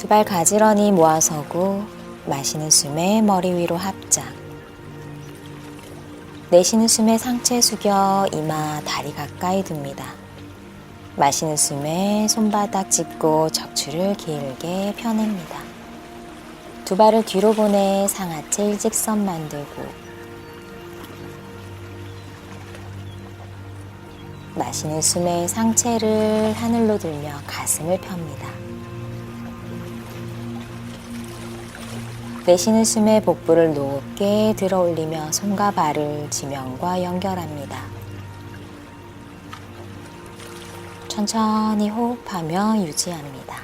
두 발 가지런히 모아서고 마시는 숨에 머리 위로 합작. 내쉬는 숨에 상체 숙여 이마 다리 가까이 둡니다. 마시는 숨에 손바닥 짚고 척추를 길게 펴냅니다. 두 발을 뒤로 보내 상하체 일직선 만들고 마시는 숨에 상체를 하늘로 들며 가슴을 펴니다. 내쉬는 숨에 복부를 높게 들어 올리며 손과 발을 지면과 연결합니다. 천천히 호흡하며 유지합니다.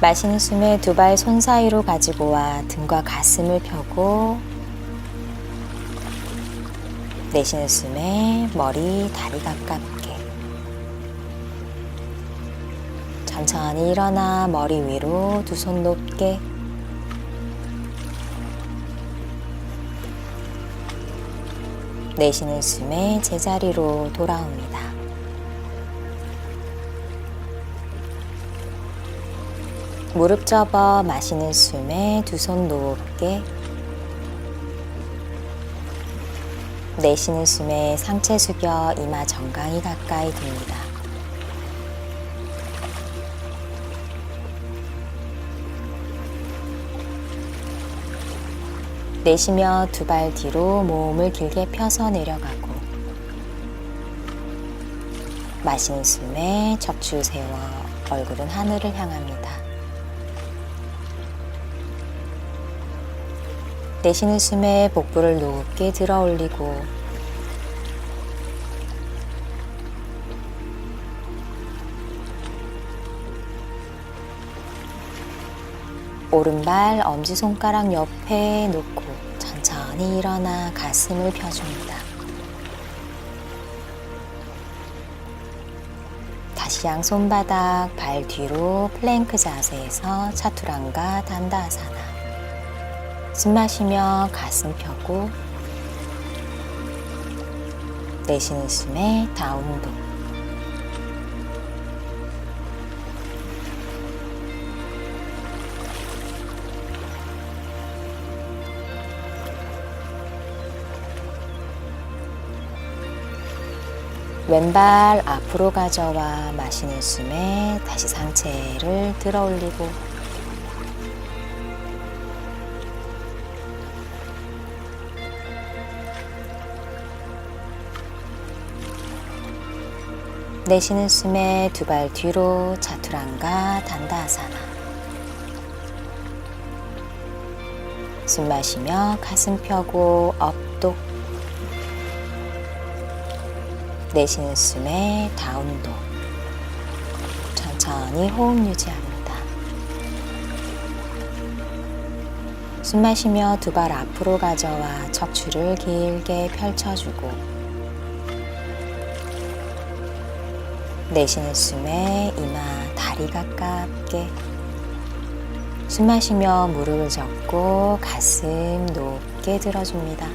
마시는 숨에 두 발 손 사이로 가지고 와 등과 가슴을 펴고 내쉬는 숨에 머리, 다리 가깝게 천천히 일어나 머리 위로 두 손 높게 내쉬는 숨에 제자리로 돌아옵니다. 무릎 접어 마시는 숨에 두 손 높게 내쉬는 숨에 상체 숙여 이마 정강이 가까이 듭니다. 내쉬며 두 발 뒤로 몸을 길게 펴서 내려가고 마시는 숨에 척추 세워 얼굴은 하늘을 향합니다. 내쉬는 숨에 복부를 높게 들어 올리고 오른발 엄지손가락 옆에 놓고 천천히 일어나 가슴을 펴줍니다. 다시 양손바닥 발 뒤로 플랭크 자세에서 차투랑가 단다아사나. 숨 마시며 가슴 펴고 내쉬는 숨에 다운독. 왼발 앞으로 가져와 마시는 숨에 다시 상체를 들어 올리고 내쉬는 숨에 두 발 뒤로 차투랑가 단다아사나. 숨 마시며 가슴 펴고 업독. 내쉬는 숨에 다운독. 천천히 호흡 유지합니다. 숨 마시며 두 발 앞으로 가져와 척추를 길게 펼쳐주고 내쉬는 숨에 이마 다리 가깝게 숨 마시며 무릎을 접고 가슴 높게 들어줍니다.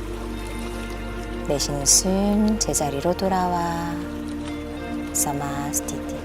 내쉬는 숨 제자리로 돌아와 사마스티티.